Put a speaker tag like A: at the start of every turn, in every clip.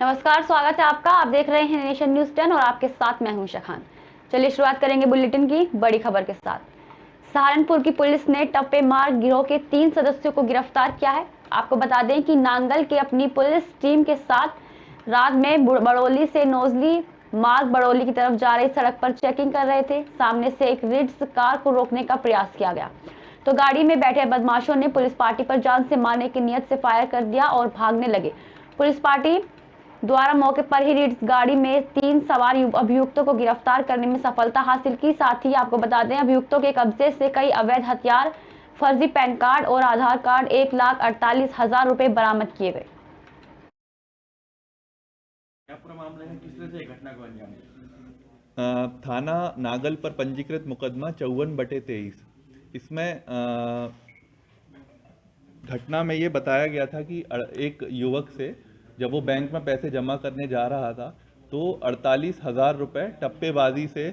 A: नमस्कार, स्वागत है आपका। आप देख रहे हैं नेशन न्यूज 10 और आपके साथ मैं हूं उषा खान। चलिए शुरुआत करेंगे बुलेटिन की बड़ी खबर के साथ। सहारनपुर की पुलिस ने टप्पे मार गिरोह के 3 सदस्यों को गिरफ्तार किया है। आपको बता दें कि नांगल के अपनी पुलिस टीम के साथ रात में बड़ौली से नोजली मार्ग बड़ौली की तरफ जा रही सड़क पर चेकिंग कर रहे थे। सामने से एक रिट्स कार को रोकने का प्रयास किया गया तो गाड़ी में बैठे बदमाशों ने पुलिस पार्टी पर जान से मारने की नीयत से फायर कर दिया और भागने लगे। पुलिस पार्टी द्वारा मौके पर ही रिट्स गाड़ी में 3 सवार अभियुक्तों को गिरफ्तार करने में सफलता हासिल की। साथ ही आपको बता दें अभियुक्तों के कब्जे से कई अवैध हथियार, फर्जी पैन कार्ड और आधार कार्ड 1,48,000 रुपए बरामद किए गए।
B: क्या पूरा मामला है, किस तरह से घटना को अंजाम दिया?
C: थाना नागल पर पंजीकृत मुकदमा 54/23। इसमें घटना में ये बताया गया था कि एक युवक से जब वो बैंक में पैसे जमा करने जा रहा था तो 48,000 रुपये टप्पेबाजी से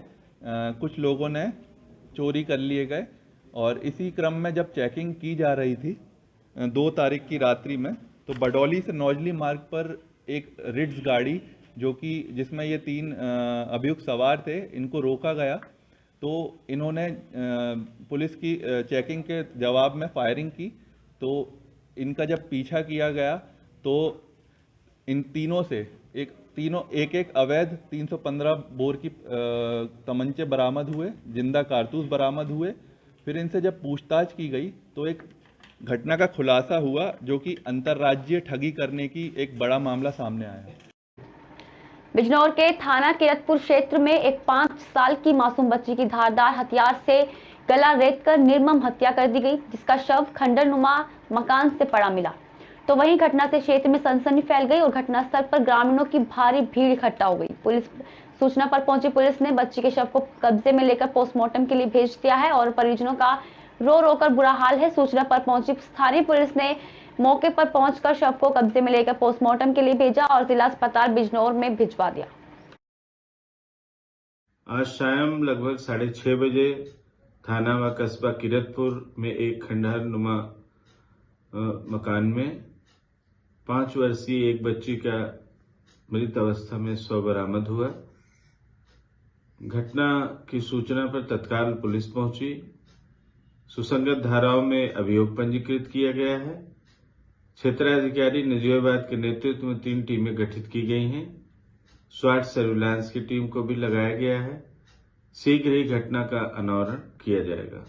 C: कुछ लोगों ने चोरी कर लिए गए। और इसी क्रम में जब चेकिंग की जा रही थी 2 तारीख की रात्रि में, तो बडौली से नौजली मार्ग पर एक रिट्स गाड़ी जो कि जिसमें ये 3 अभियुक्त सवार थे, इनको रोका गया। तो इन्होंने पुलिस की चेकिंग के जवाब में फायरिंग की। तो इनका जब पीछा किया गया तो इन तीनों से एक अवैध 315 बोर की तमंचे बरामद हुए, जिंदा कारतूस बरामद हुए। फिर इनसे जब पूछताछ की गई तो एक घटना का खुलासा हुआ जो कि अंतर्राज्यीय ठगी करने की एक बड़ा मामला सामने आया।
A: बिजनौर के थाना किरतपुर क्षेत्र में एक 5 साल की मासूम बच्ची की धारदार हथियार से गला रेतकर निर्मम हत्या कर दी गई, जिसका शव खंडरनुमा मकान से पड़ा मिला। तो वहीं घटना से क्षेत्र में सनसनी फैल गई और घटनास्थल पर ग्रामीणों की भारी भीड़ इकट्ठा हो गई। पुलिस सूचना पर पहुंची पुलिस ने बच्ची के शव को कब्जे में लेकर पोस्टमार्टम के लिए भेज दिया है और परिजनों का रो रो कर बुरा हाल है। सूचना पर पहुंची स्थानीय पुलिस ने मौके पर पहुंचकर शव को कब्जे में लेकर पोस्टमार्टम के लिए भेजा और जिला अस्पताल बिजनौर में भिजवा दिया।
D: आज शाम लगभग 6:30 बजे थाना व कस्बा किरतपुर में एक खंडहर नुमा मकान में 5 वर्षीय एक बच्ची का मृत अवस्था में शव बरामद हुआ। घटना की सूचना पर तत्काल पुलिस पहुंची। सुसंगत धाराओं में अभियोग पंजीकृत किया गया है। क्षेत्राधिकारी नजीबाबाद के नेतृत्व में 3 टीमें गठित की गई हैं। स्वाट सर्विलांस की टीम को भी लगाया गया है। शीघ्र ही घटना का अनावरण किया जाएगा।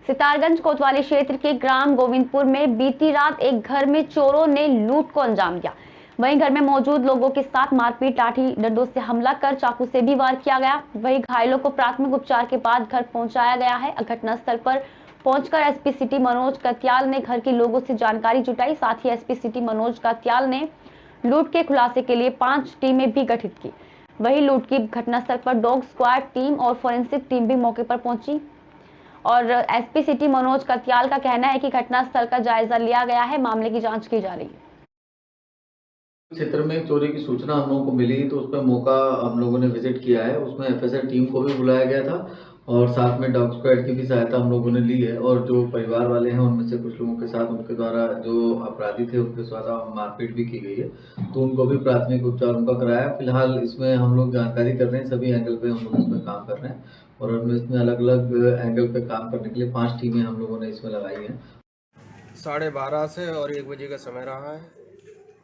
A: सितारगंज कोतवाली क्षेत्र के ग्राम गोविंदपुर में बीती रात एक घर में चोरों ने लूट को अंजाम दिया। वहीं घर में मौजूद लोगों के साथ मारपीट, लाठी डंडों से हमला कर चाकू से भी वार किया गया। वहीं घायलों को प्राथमिक उपचार के बाद घर पहुंचाया गया है। घटनास्थल पर पहुंचकर एसपी सिटी मनोज कत्याल ने घर के लोगों से जानकारी जुटाई। साथ ही एसपी सिटी मनोज कत्याल ने लूट के खुलासे के लिए 5 टीमें भी गठित की। वहीं लूट की घटनास्थल पर डॉग स्क्वाड टीम और फोरेंसिक टीम भी मौके पर पहुंची और एसपी सिटी मनोज कत्याल का कहना है कि घटनास्थल का जायजा लिया गया है, मामले की जांच की जा रही है।
E: क्षेत्र में चोरी की सूचना हम लोगों को मिली तो उस पर मौका हम लोगों ने विजिट किया है। उसमें एफएसएल टीम को भी बुलाया गया था और साथ में डॉग स्क्वाड की भी सहायता हम लोगों ने ली है। और जो परिवार वाले हैं उनमें से कुछ लोगों के साथ उनके द्वारा जो अपराधी थे उनके द्वारा मारपीट भी की गई है, तो उनको भी प्राथमिक उपचार उनका कराया। फिलहाल इसमें हम लोग जानकारी कर रहे हैं, सभी एंगल पे हम लोग इसमें काम कर रहे हैं और हम इसमें अलग अलग एंगल पे काम करने के लिए 5 टीमें हम लोगों ने इसमें लगाई हैं।
F: 12:30 से और 1 बजे का समय रहा है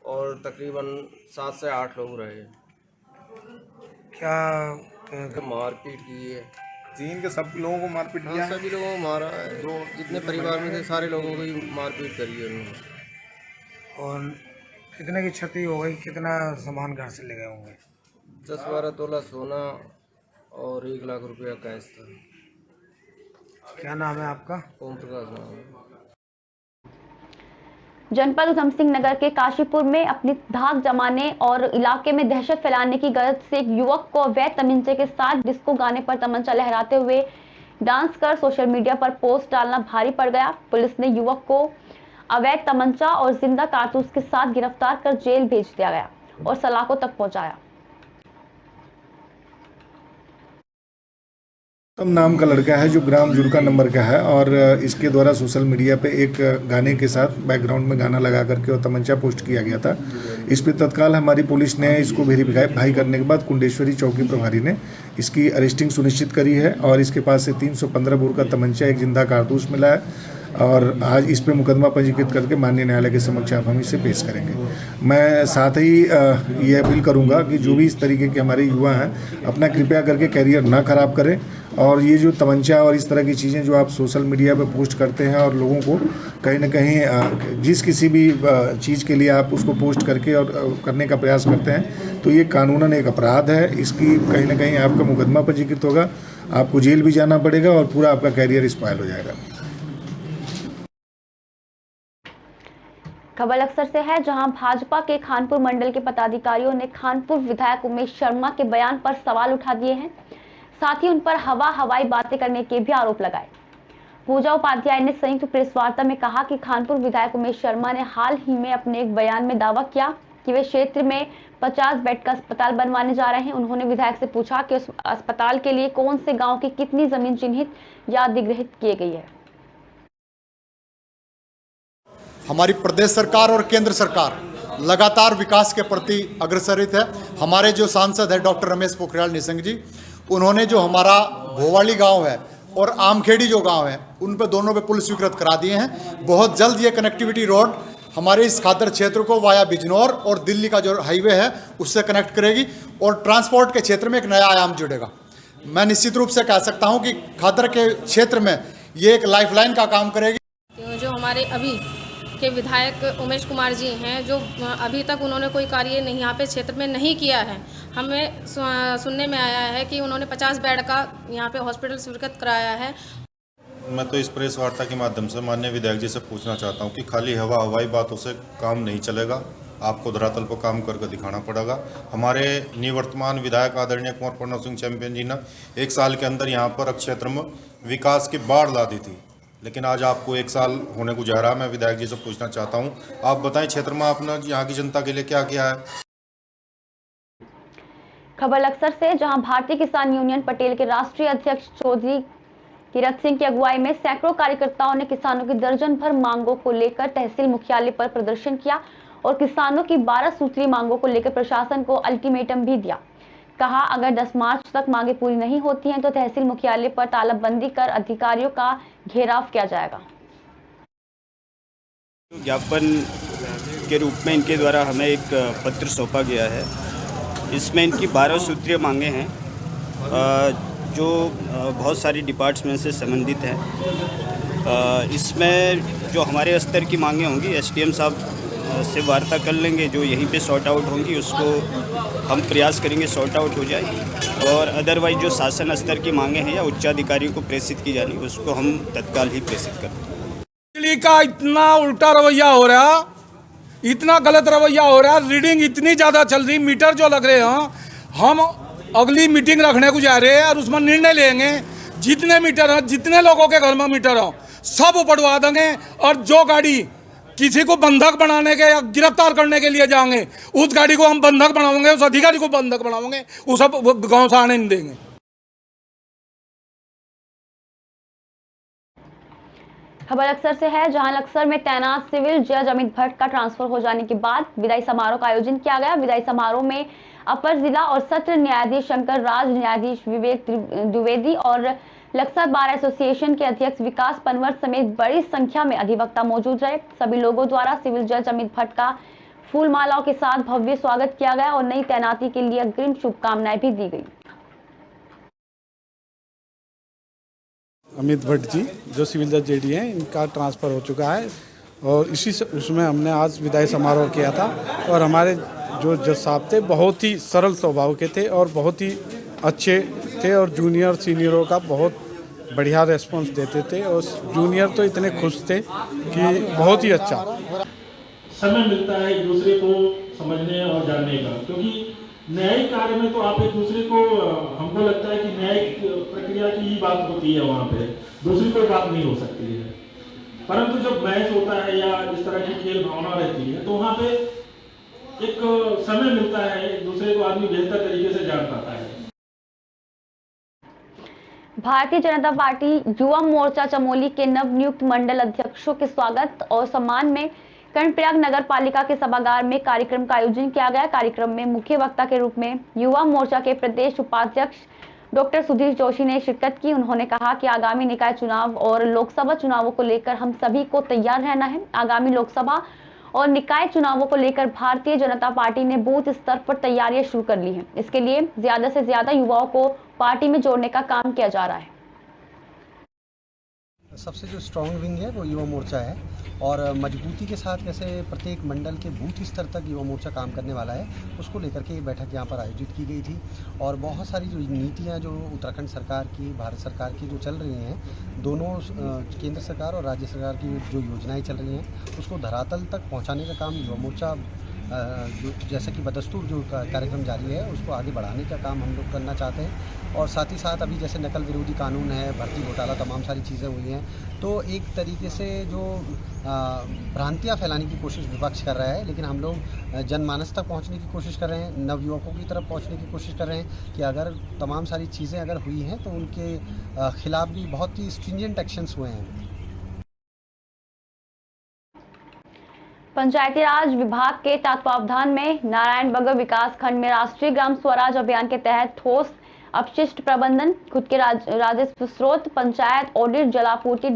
F: और तकरीबन 7 से 8 लोग रहे। क्या मारपीट की है?
B: 3 के सब लोगों को मारपीट किया है?
F: सभी लोगों को मारा है। जितने परिवार में थे सारे लोगों को ही मारपीट करी है उन्होंने।
G: और कितने की क्षति हो गई, कितना सामान घर से ले गए होंगे?
F: 10-12 तोला सोना और 1 लाख रुपया कैश था।
G: क्या नाम है आपका?
F: ओम प्रकाश नाम है।
A: जनपद उधम सिंह नगर के काशीपुर में अपनी धाक जमाने और इलाके में दहशत फैलाने की गरज से एक युवक को अवैध तमंचे के साथ डिस्को गाने पर तमंचा लहराते हुए डांस कर सोशल मीडिया पर पोस्ट डालना भारी पड़ गया। पुलिस ने युवक को अवैध तमंचा और जिंदा कारतूस के साथ गिरफ्तार कर जेल भेज दिया गया और सलाखों तक पहुंचाया।
G: नाम का लड़का है जो ग्राम जुड़का नंबर का है और इसके द्वारा सोशल मीडिया पे एक गाने के साथ बैकग्राउंड में गाना लगा करके और तमंचा पोस्ट किया गया था। इस पे तत्काल हमारी पुलिस ने इसको वेरीफाई करने के बाद कुंडेश्वरी चौकी प्रभारी ने इसकी अरेस्टिंग सुनिश्चित करी है और इसके पास से 315 बोर का तमंचा, एक जिंदा कारतूस मिला है और आज इस पे मुकदमा पंजीकृत करके माननीय न्यायालय के समक्ष आप हम इसे पेश करेंगे। मैं साथ ही ये अपील करूंगा कि जो भी इस तरीके के हमारे युवा हैं अपना कृपया करके कैरियर ना खराब करें और ये जो तमंचा और इस तरह की चीज़ें जो आप सोशल मीडिया पे पोस्ट करते हैं और लोगों को कहीं ना कहीं जिस किसी भी चीज़ के लिए आप उसको पोस्ट करके और करने का प्रयास करते हैं तो ये कानूनन एक अपराध है। इसकी कहीं ना कहीं आपका मुकदमा पंजीकृत होगा, आपको जेल भी जाना पड़ेगा और पूरा आपका कैरियर स्पॉइल हो जाएगा।
A: खबर अक्सर से है, जहां भाजपा के खानपुर मंडल के पदाधिकारियों ने खानपुर विधायक उमेश शर्मा के बयान पर सवाल उठा दिए हैं। साथ ही उन पर हवाई बातें करने के भी आरोप लगाए। पूजा उपाध्याय ने संयुक्त प्रेस वार्ता में कहा कि खानपुर विधायक उमेश शर्मा ने हाल ही में अपने एक बयान में दावा किया कि वे क्षेत्र में 50 बेड का अस्पताल बनवाने जा रहे हैं। उन्होंने विधायक से पूछा कि उस अस्पताल के लिए कौन से गाँव की कितनी जमीन चिन्हित या अधिग्रहित की गई है।
H: हमारी प्रदेश सरकार और केंद्र सरकार लगातार विकास के प्रति अग्रसरित है। हमारे जो सांसद है डॉक्टर रमेश पोखरियाल निशंक जी, उन्होंने जो हमारा भोवाली गांव है और आमखेड़ी जो गांव है उन पे दोनों पे पुल स्वीकृत करा दिए हैं। बहुत जल्द ये कनेक्टिविटी रोड हमारे इस खादर क्षेत्र को वाया बिजनौर और दिल्ली का जो हाईवे है उससे कनेक्ट करेगी और ट्रांसपोर्ट के क्षेत्र में एक नया आयाम जुड़ेगा। मैं निश्चित रूप से कह सकता हूँ कि खादर के क्षेत्र में ये एक लाइफलाइन का काम करेगी।
I: जो हमारे अभी के विधायक उमेश कुमार जी हैं, जो अभी तक उन्होंने कोई कार्य नहीं यहाँ पे क्षेत्र में नहीं किया है। हमें सुनने में आया है कि उन्होंने 50 बेड का यहाँ पे हॉस्पिटल स्वीकृत कराया है।
J: मैं तो इस प्रेस वार्ता के माध्यम से माननीय विधायक जी से पूछना चाहता हूँ कि खाली हवाई बातों से काम नहीं चलेगा, आपको धरातल पर काम करके दिखाना पड़ेगा। हमारे निवर्तमान विधायक आदरणीय कुंवर प्रणव सिंह चैंपियन जी ने 1 साल के अंदर यहाँ पर क्षेत्र में विकास की बाढ़ ला दी थी, लेकिन आज आपको 1 साल होने को जा रहा है। मैं विधायक जी से पूछना चाहता हूं, आप बताएं क्षेत्र में आपने यहाँ की जनता के लिए क्या किया है।
A: खबर अक्सर से, जहां भारतीय किसान यूनियन पटेल के राष्ट्रीय अध्यक्ष चौधरी तीरथ सिंह की अगुवाई में सैकड़ों कार्यकर्ताओं ने किसानों की दर्जन भर मांगों को लेकर तहसील मुख्यालय पर प्रदर्शन किया और किसानों की 12 सूत्रीय मांगों को लेकर प्रशासन को अल्टीमेटम भी दिया। कहा, अगर 10 मार्च तक मांगे पूरी नहीं होती हैं तो तहसील मुख्यालय पर तालाबंदी कर अधिकारियों का घेराव किया जाएगा।
K: ज्ञापन के रूप में इनके द्वारा हमें एक पत्र सौंपा गया है। इसमें इनकी 12 सूत्रीय मांगे हैं जो बहुत सारी डिपार्टमेंट से संबंधित हैं। इसमें जो हमारे स्तर की मांगे होंगी एसडीएम साहब से वार्ता कर लेंगे, जो यहीं पे सॉर्ट आउट होंगी उसको हम प्रयास करेंगे सॉर्ट आउट हो जाए, और अदरवाइज जो शासन स्तर की मांगे हैं या उच्चाधिकारियों को प्रेषित की जानी उसको हम तत्काल ही प्रेषित करेंगे।
L: बिजली का इतना उल्टा रवैया हो रहा, इतना गलत रवैया हो रहा, रीडिंग इतनी ज़्यादा चल रही, मीटर जो लग रहे हैं, हम अगली मीटिंग रखने को जा रहे हैं और उसमें निर्णय लेंगे जितने मीटर हैं, जितने लोगों के घर में मीटर हो सब उपड़वा देंगे, और जो गाड़ी किसी को बंधक बनाने के या गिरफ्तार करने के लिए जाएंगे उस गाड़ी को हम बंधक बनाएंगे, उस अधिकारी को बंधक बनाएंगे, उस सब गाँव से आने नहीं देंगे।
A: खबर अक्सर से है, जहां लक्सर में तैनात सिविल जज अमित भट्ट का ट्रांसफर हो जाने के बाद विदाई समारोह का आयोजन किया गया। विदाई समारोह में अपर जिला और सत्र न्यायाधीश शंकर राज, न्यायाधीश विवेक द्विवेदी और लक्सर बार एसोसिएशन के अध्यक्ष विकास पनवर समेत बड़ी संख्या में अधिवक्ता मौजूद रहे। सभी लोगों द्वारा सिविल जज अमित भट्ट का फूल मालाओं के साथ भव्य स्वागत किया गया और नई तैनाती के लिए अग्रिम शुभकामनाएं भी दी गई।
M: अमित भट्ट जी जो सिविल जज जेडी हैं, इनका ट्रांसफ़र हो चुका है और इसी से उसमें हमने आज विदाई समारोह किया था। और हमारे जो जज साहब थे बहुत ही सरल स्वभाव के थे और बहुत ही अच्छे थे और जूनियर सीनियरों का बहुत बढ़िया रेस्पॉन्स देते थे और जूनियर तो इतने खुश थे कि बहुत ही अच्छा।
B: समय मिलता है एक दूसरे को समझने और जानने का, क्योंकि न्यायिक कार्य में तो आप एक दूसरे को, हमको लगता है कि न्यायिक प्रक्रिया की ही बात होती है, वहाँ पे दूसरी कोई बात नहीं हो सकती है। परंतु जब मैच होता है या इस तरह की खेल भावना रहती है तो वहाँ पे एक समय मिलता है, एक दूसरे को आदमी बेहतर तरीके से जान पाता है।
A: भारतीय जनता पार्टी युवा मोर्चा चमोली के नवनियुक्त मंडल अध्यक्षों के स्वागत और सम्मान में कर्णप्रयाग नगर पालिका के सभागार में कार्यक्रम का आयोजन किया गया। कार्यक्रम में मुख्य वक्ता के रूप में युवा मोर्चा के प्रदेश उपाध्यक्ष डॉक्टर सुधीर जोशी ने शिरकत की। उन्होंने कहा कि आगामी निकाय चुनाव और लोकसभा चुनावों को लेकर हम सभी को तैयार रहना है। आगामी लोकसभा और निकाय चुनावों को लेकर भारतीय जनता पार्टी ने बूथ स्तर पर तैयारियां शुरू कर ली हैं। इसके लिए ज्यादा से ज्यादा युवाओं को पार्टी में जोड़ने का काम किया जा रहा है।
N: सबसे जो स्ट्रॉन्ग विंग है वो युवा मोर्चा है और मजबूती के साथ कैसे प्रत्येक मंडल के बूथ स्तर तक युवा मोर्चा काम करने वाला है, उसको लेकर के ये बैठक यहाँ पर आयोजित की गई थी। और बहुत सारी जो नीतियाँ जो उत्तराखंड सरकार की, भारत सरकार की जो चल रही हैं, दोनों केंद्र सरकार और राज्य सरकार की जो योजनाएं चल रही हैं, उसको धरातल तक पहुँचाने का काम युवा मोर्चा जो जैसे कि बदस्तूर जो कार्यक्रम जारी है उसको आगे बढ़ाने का काम हम लोग करना चाहते हैं। और साथ ही साथ अभी जैसे नकल विरोधी कानून है, भर्ती घोटाला, तमाम सारी चीज़ें हुई हैं, तो एक तरीके से जो भ्रांतियाँ फैलाने की कोशिश विपक्ष कर रहा है, लेकिन हम लोग जनमानस तक पहुंचने की कोशिश कर रहे हैं, नवयुवकों की तरफ पहुंचने की कोशिश कर रहे हैं कि अगर तमाम सारी चीज़ें अगर हुई हैं तो उनके खिलाफ भी बहुत ही स्ट्रिंजेंट एक्शंस हुए हैं।
A: पंचायती राज विभाग के तत्वावधान में नारायणबगर विकास खंड में राष्ट्रीय ग्राम स्वराज अभियान के तहत ठोस अपशिष्ट प्रबंधन, खुद के राजस्व स्रोत, पंचायत ऑडिट, जलापूर्ति,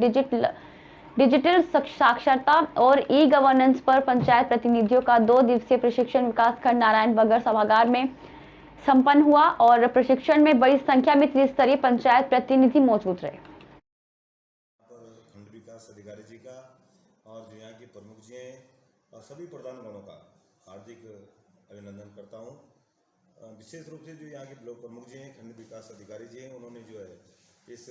A: डिजिटल साक्षरता और ई गवर्नेंस पर पंचायत प्रतिनिधियों का 2 दिवसीय प्रशिक्षण विकासखंड नारायणबगर सभागार में संपन्न हुआ और प्रशिक्षण में बड़ी संख्या में त्रिस्तरीय पंचायत प्रतिनिधि मौजूद रहे।
J: खंड विकास अधिकारी जी का और जो यहाँ के प्रमुख जी हैं और सभी प्रधानगणों का हार्दिक अभिनंदन करता हूँ। विशेष रूप से जो यहाँ के ब्लॉक प्रमुख जी हैं, खंड विकास अधिकारी जी हैं, उन्होंने जो है इस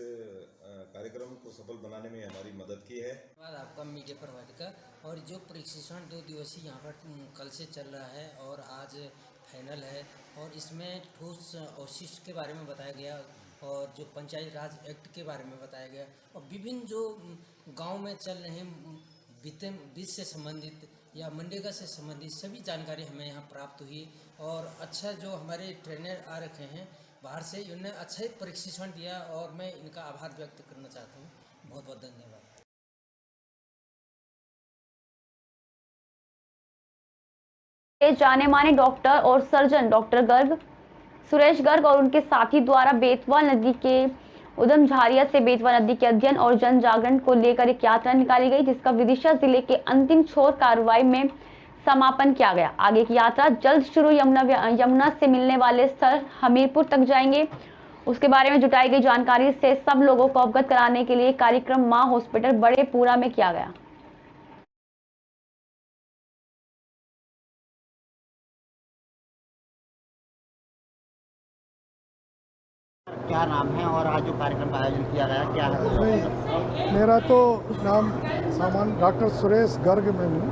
J: कार्यक्रम को सफल बनाने में हमारी मदद की है।
O: आपका मीडिया प्रभारी का और जो प्रशिक्षण 2 दिवसीय यहाँ पर कल से चल रहा है और आज फाइनल है और इसमें ठोस अवशिष्ट के बारे में बताया गया और जो पंचायत राज एक्ट के बारे में बताया गया और विभिन्न जो गांव में चल रहे वित्त से संबंधित या मनरेगा से संबंधित सभी जानकारी हमें यहाँ प्राप्त हुई और अच्छा जो हमारे ट्रेनर आ रखे हैं बाहर से, उन्होंने अच्छा ही प्रशिक्षण दिया और मैं इनका आभार व्यक्त करना चाहता हूँ। बहुत बहुत धन्यवाद।
A: जाने माने डॉक्टर और सर्जन डॉक्टर गर्ग सुरेश गर्ग और उनके साथी द्वारा बेतवा नदी के उदम झारिया से बेतवा नदी के अध्ययन और जन जागरण को लेकर एक यात्रा निकाली गई, जिसका विदिशा जिले के अंतिम छोर कार्रवाई में समापन किया गया। आगे की यात्रा जल्द शुरू यमुना से मिलने वाले स्थल हमीरपुर तक जाएंगे। उसके बारे में जुटाई गई जानकारी से सब लोगों को अवगत कराने के लिए कार्यक्रम मां हॉस्पिटल बड़े पूरा में किया गया।
P: क्या नाम है और आज जो कार्यक्रम का आयोजन किया गया क्या है?
Q: मेरा तो नाम सामान डॉक्टर सुरेश गर्ग में हूँ,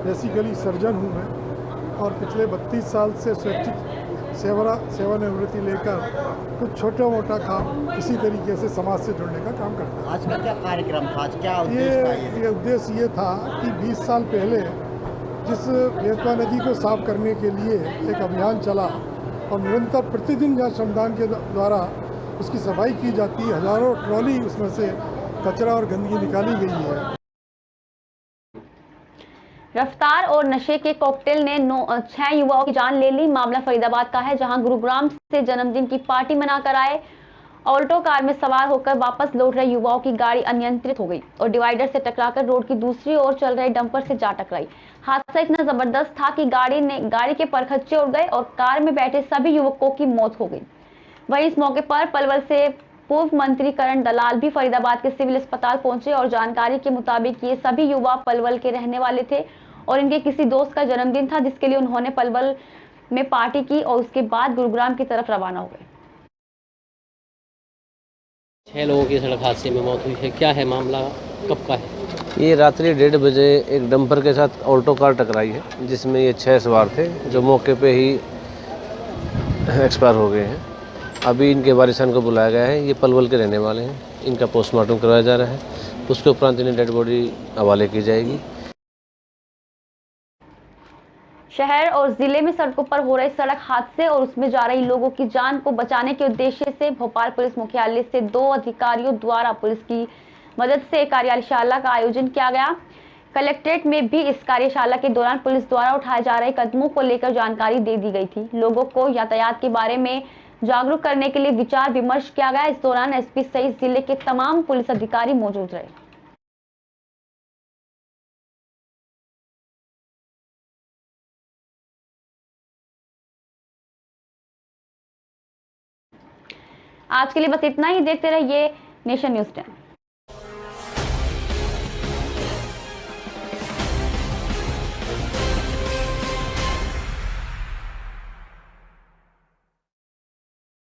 Q: बेसिकली सर्जन हूँ मैं और पिछले 32 साल से स्वैच्छिक सेवानिवृत्ति लेकर कुछ छोटा मोटा काम इसी तरीके से समाज से जुड़ने का काम करता हूँ।
P: आज का क्या कार्यक्रम था? आज क्या उद्देश्य था?
Q: ये उद्देश्य ये था कि 20 साल पहले जिस बेतवा नदी को साफ करने के लिए एक अभियान चला और निरंतर प्रतिदिन जहाँ श्रमदान के द्वारा उसकी सफाई की जाती है, हजारों ट्रॉली उसमें से कचरा और गंदगी निकाली गई है।
A: रफ्तार और नशे के कॉकटेल ने 6 युवाओं की जान ले ली। मामला फरीदाबाद का है, जहां गुरुग्राम से जन्मदिन की पार्टी मनाकर आए ऑल्टो कार में सवार होकर वापस लौट रहे युवाओं की गाड़ी अनियंत्रित हो गई और डिवाइडर से टकराकर रोड की दूसरी ओर चल रहे डंपर से जा टकराई। हादसा इतना जबरदस्त था कि गाड़ी के परखच्चे उड़ गए और कार में बैठे सभी युवकों की मौत हो गई। वहीं इस मौके पर पलवल से पूर्व मंत्री करण दलाल भी फरीदाबाद के सिविल अस्पताल पहुंचे और जानकारी के मुताबिक ये सभी युवा पलवल के रहने वाले थे और इनके किसी दोस्त का जन्मदिन था, जिसके लिए उन्होंने पलवल में पार्टी की और उसके बाद गुरुग्राम की तरफ रवाना हो गए।
R: 6 लोगों की सड़क हादसे में मौत हुई है। क्या है मामला, कब का है?
S: ये रात्रि 1:30 बजे एक डंपर के साथ ऑल्टो कार टकराई है, जिसमें ये 6 सवार थे जो मौके पे ही एक्सपायर हो गए हैं। अभी इनके वारिसान को बुलाया गया है। ये पलवल के रहने वाले हैं, इनका पोस्टमार्टम करवाया जा रहा है, उसके उपरांत इन्हें डेड बॉडी हवाले की जाएगी।
A: शहर और जिले में सड़कों पर हो रहे सड़क हादसे और उसमें जा रही लोगों की जान को बचाने के उद्देश्य से भोपाल पुलिस मुख्यालय से 2 अधिकारियों द्वारा पुलिस की मदद से कार्यशाला का आयोजन किया गया। कलेक्ट्रेट में भी इस कार्यशाला के दौरान पुलिस द्वारा उठाए जा रहे कदमों को लेकर जानकारी दे दी गई थी। लोगों को यातायात के बारे में जागरूक करने के लिए विचार विमर्श किया गया। इस दौरान एसपी सहित जिले के तमाम पुलिस अधिकारी मौजूद रहे। आज के लिए बस इतना ही। देखते रहिए नेशन न्यूज़ 10।